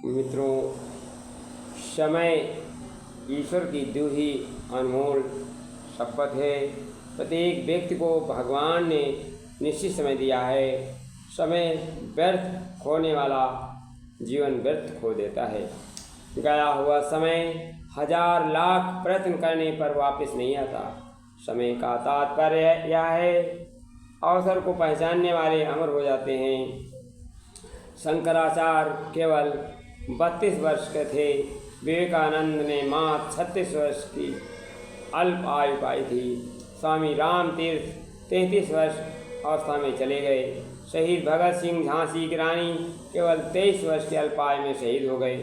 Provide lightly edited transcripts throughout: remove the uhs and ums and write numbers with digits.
मित्रों, समय ईश्वर की दी हुई अनमोल शपथ है। प्रत्येक व्यक्ति को भगवान ने निश्चित समय दिया है। समय व्यर्थ खोने वाला जीवन व्यर्थ खो देता है। गया हुआ समय 1000 लाख प्रयत्न करने पर वापस नहीं आता। समय का तात्पर्य यह है, अवसर को पहचानने वाले अमर हो जाते हैं। शंकराचार्य केवल 32 वर्ष के थे। विवेकानंद ने मात्र 36 वर्ष की अल्प आयु पाई थी। स्वामी राम तीर्थ 33 वर्ष अवस्था में चले गए। शहीद भगत सिंह झांसी की रानी केवल 23 वर्ष की अल्प आयु में शहीद हो गए,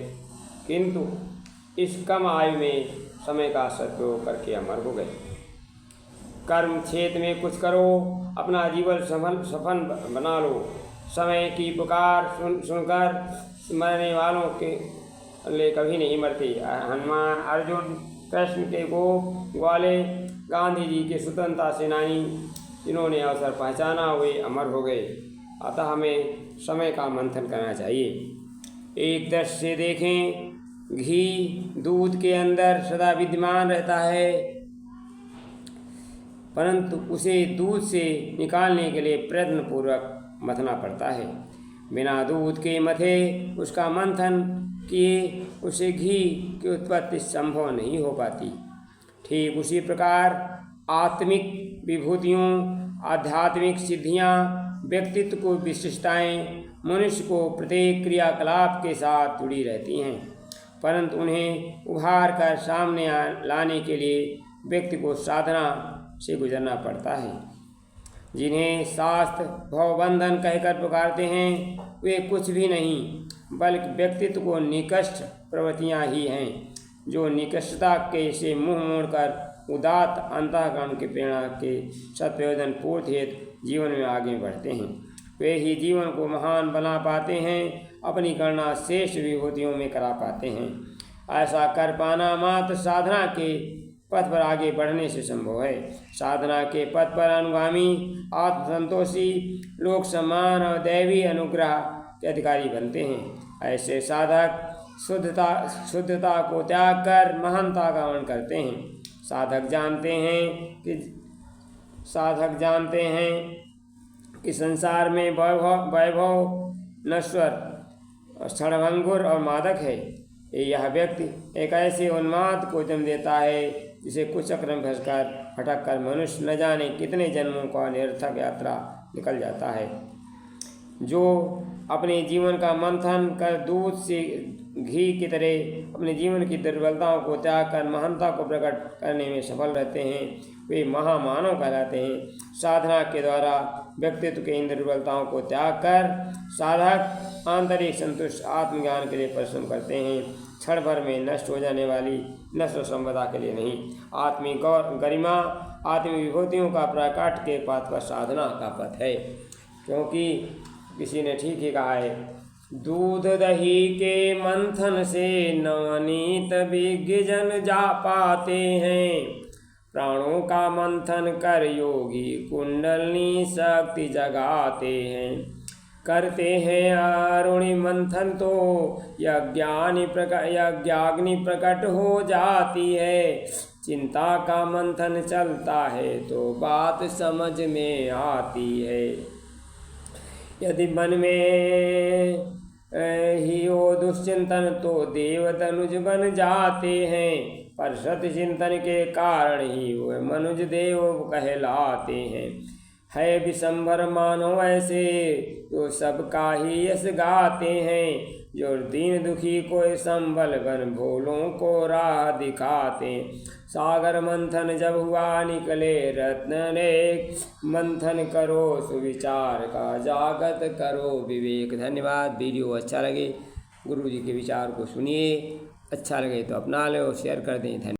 किंतु इस कम आयु में समय का सदुपयोग करके अमर हो गए। कर्म क्षेत्र में कुछ करो, अपना जीवन सफल बना लो। समय की पुकार सुनकर मरने वालों के लिए कभी नहीं मरते। हनुमान, अर्जुन, कृष्ण के गोप ग्वाले, गांधी जी के स्वतंत्रता सेनानी, जिन्होंने अवसर पहचाना वे अमर हो गए। अतः हमें समय का मंथन करना चाहिए। एक दृष्टि से देखें, घी दूध के अंदर सदा विद्यमान रहता है, परंतु उसे दूध से निकालने के लिए प्रयत्नपूर्वक मथना पड़ता है। बिना दूध के मथे उसका मंथन किए उसे घी की उत्पत्ति संभव नहीं हो पाती। ठीक उसी प्रकार आत्मिक विभूतियों, आध्यात्मिक सिद्धियां, व्यक्तित्व को विशिष्टताएं मनुष्य को प्रत्येक क्रियाकलाप के साथ जुड़ी रहती हैं, परंतु उन्हें उभार कर सामने लाने के लिए व्यक्ति को साधना से गुजरना पड़ता है। जिन्हें शास्त्र भवबंधन कहकर पुकारते हैं, वे कुछ भी नहीं बल्कि व्यक्तित्व को निकृष्ट प्रवृत्तियाँ ही हैं, जो निकृष्टता के से मुँह मोड़कर उदात्त अंतःकरण की प्रेरणा के सत्प्रयोजन पूर्ति हेतु जीवन में आगे बढ़ते हैं। वे ही जीवन को महान बना पाते हैं, अपनी गणना श्रेष्ठ विभूतियों में करा पाते हैं। ऐसा कर पाना मात्र साधना के पथ पर आगे बढ़ने से संभव है। साधना के पथ पर अनुगामी आत्मसंतोषी लोक सम्मान और दैवी अनुग्रह के अधिकारी बनते हैं। ऐसे साधक शुद्धता को त्याग कर महानता का वर्णन करते हैं। साधक जानते हैं कि संसार में वैभव नश्वर, क्षणभंगुर और मादक है। यह व्यक्ति एक ऐसे उन्माद को जन्म देता है जिसे कुछ चक्र में भटक कर मनुष्य न जाने कितने जन्मों का निरर्थक यात्रा निकल जाता है। जो अपने जीवन का मंथन कर दूध से घी की तरह अपने जीवन की दुर्बलताओं को त्याग कर महानता को प्रकट करने में सफल रहते हैं, वे महामानव कहलाते हैं। साधना के द्वारा व्यक्तित्व के इन दुर्बलताओं को त्याग कर साधक आंतरिक संतुष्ट आत्मज्ञान के लिए परिश्रम करते हैं। क्षण भर में नष्ट हो जाने वाली नश्वर संपदा के लिए नहीं। आत्मिक गरिमा, आत्मिक विभूतियों का प्रकाट के पथ पर साधना का पथ है। क्योंकि किसी ने ठीक ही कहा है, दूध दही के मंथन से नवनीत विज्ञ जन जा पाते हैं। प्राणों का मंथन कर योगी कुंडलनी शक्ति जगाते हैं। करते हैं अरुणि मंथन तो यज्ञाग्नि प्रकट हो जाती है। चिंता का मंथन चलता है तो बात समझ में आती है। यदि मन में ही हो दुश्चिंतन तो देव तनुज बन जाते हैं। पर सत्य चिंतन के कारण ही वह मनुज देव कहलाते हैं। है विशंभर मानो ऐसे तो सबका ही यश गाते हैं। जो दीन दुखी को संबल बन भोलों को राह दिखाते। सागर मंथन जब हुआ निकले रत्न रेख। मंथन करो सुविचार का जागत करो विवेक। धन्यवाद। वीडियो अच्छा लगे गुरु जी के विचार को सुनिए, अच्छा लगे तो अपना लो, शेयर कर दें। धन्यवाद।